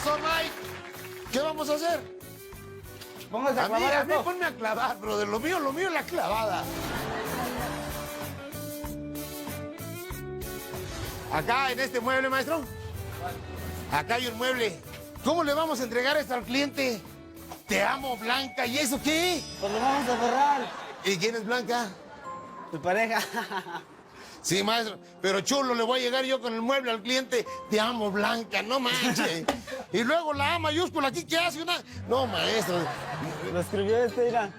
pasó, Mike? ¿Qué vamos a hacer? Póngase a clavar A mí esto. ponme a clavar, brother. Lo mío es la clavada. Acá, en este mueble, maestro. Acá hay un mueble. ¿Cómo le vamos a entregar esto al cliente? Te amo, Blanca. ¿Y eso qué? Pues lo vamos a cerrar. ¿Y quién es Blanca? Tu pareja. Sí, maestro. Pero chulo, le voy a llegar yo con el mueble al cliente. Te amo, Blanca. No manches. Y luego la A mayúscula aquí, ¿qué hace? No, maestro. Lo escribió mira.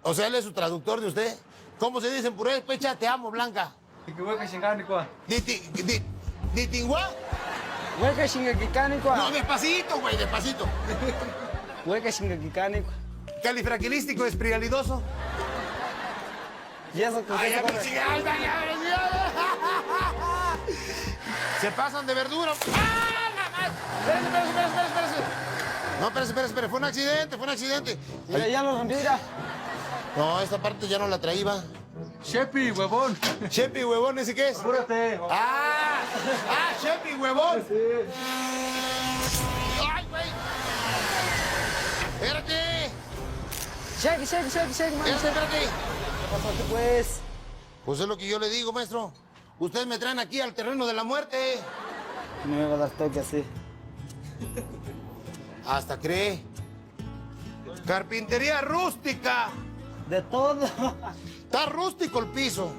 O sea, él es su traductor de usted. ¿Cómo se dice en purépecha? Te amo, Blanca. ¿Ditingua? Hueca chingakikanicua. No, despacito, güey, despacito. Hueca chingakikanicua. Califraquilístico espiralidoso. Y eso con Ay, qué se ya me come. chingué, ay, ya. Se pasan de verdura. ¡Ah! Espérese. No, espérese. Fue un accidente. Mira, ya lo rompí, mira. No, esta parte ya no la traía. Shepi, huevón. Chepi, huevón, ¿ese qué es? Apúrate. ¡Ah! Chepi, huevón! ¡Ay, güey! ¡Espérate! Cheque, man. ¡Espérate! ¿Qué pasó aquí, pues? Pues es lo que yo le digo, maestro. Ustedes me traen aquí al terreno de la muerte. No me va a dar toque así. Hasta cree. Carpintería rústica. De todo. Está rústico el piso.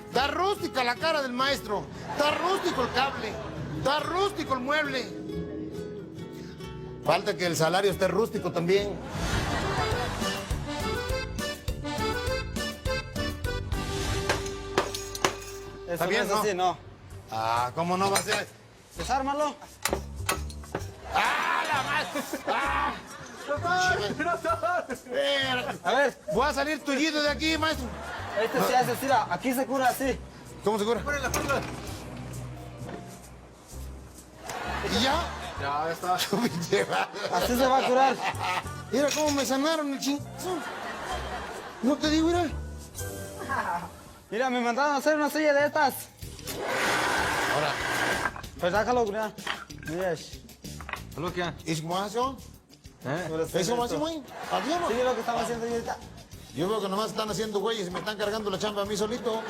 Está rústica la cara del maestro. Está rústico el cable. Está rústico el mueble. Falta que el salario esté rústico también. Eso ¿Está bien, no es no? así, no. Ah, ¿cómo no va a ser? Desármalo. ¡Ah, la madre! ¡Ah! A ver, Voy a salir tullido de aquí, maestro. este se hace así, mira. Aquí se cura así. ¿Cómo se cura? ¿Y ya? Ya está. Así se va a curar. Mira cómo me sanaron el chingazo. No te digo, mira. Mira, me mandaron a hacer una silla de estas. Ahora, Pues déjalo, mira. Mira. ¿Lo que? ¿es como hace? ¿Eh? ¿Es como hace, güey? Adiós. Sí, lo que estamos haciendo ahorita. Yo veo que nomás están haciendo güeyes y me están cargando la chamba a mí solito.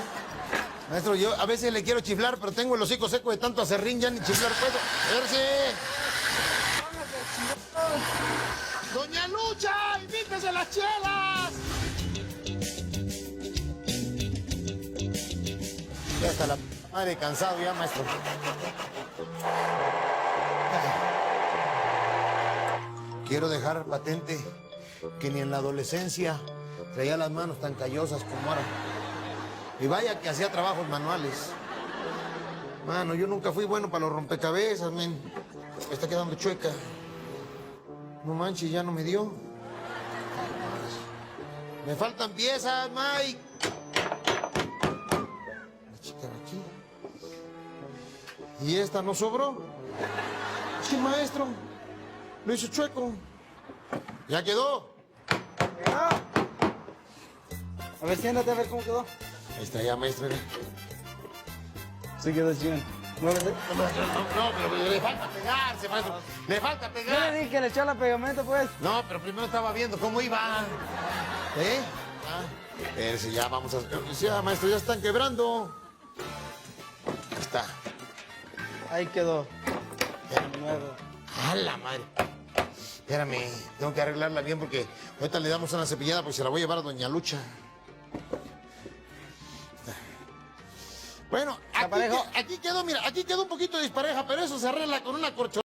Maestro, yo a veces le quiero chiflar, pero tengo el hocico seco de tanto acerrín, ya ni chiflar puedo. ¡Verse! ¡Doña Lucha! ¡Invítese las chelas! Ya está la madre cansado ya, maestro. Quiero dejar patente que ni en la adolescencia traía las manos tan callosas como ahora. Y vaya que hacía trabajos manuales. Mano, yo nunca fui bueno para los rompecabezas, men. Me está quedando chueca. No manches, ya no me dio. Me faltan piezas, Mike. La chica de aquí. ¿Y esta no sobró? Sí, maestro. Lo hizo chueco. ¿Ya quedó? A ver, siéntate a ver cómo quedó. Ahí está ya, maestro. Mira. Sí quedó chingón. No, pero le falta pegarse, maestro. Le falta Yo le pegar. dije que le echó la pegamento, pues. No, pero primero estaba viendo cómo iba. ¿Eh? Espérese, ya vamos a... Ya, maestro, ya están quebrando. Ahí está. Ahí quedó. Nuevo. ¡A la madre! Espérame, tengo que arreglarla bien porque ahorita le damos una cepillada porque se la voy a llevar a Doña Lucha. Bueno, ¿Está parejo? aquí quedó, mira, aquí quedó un poquito dispareja, pero eso se arregla con una corcholata.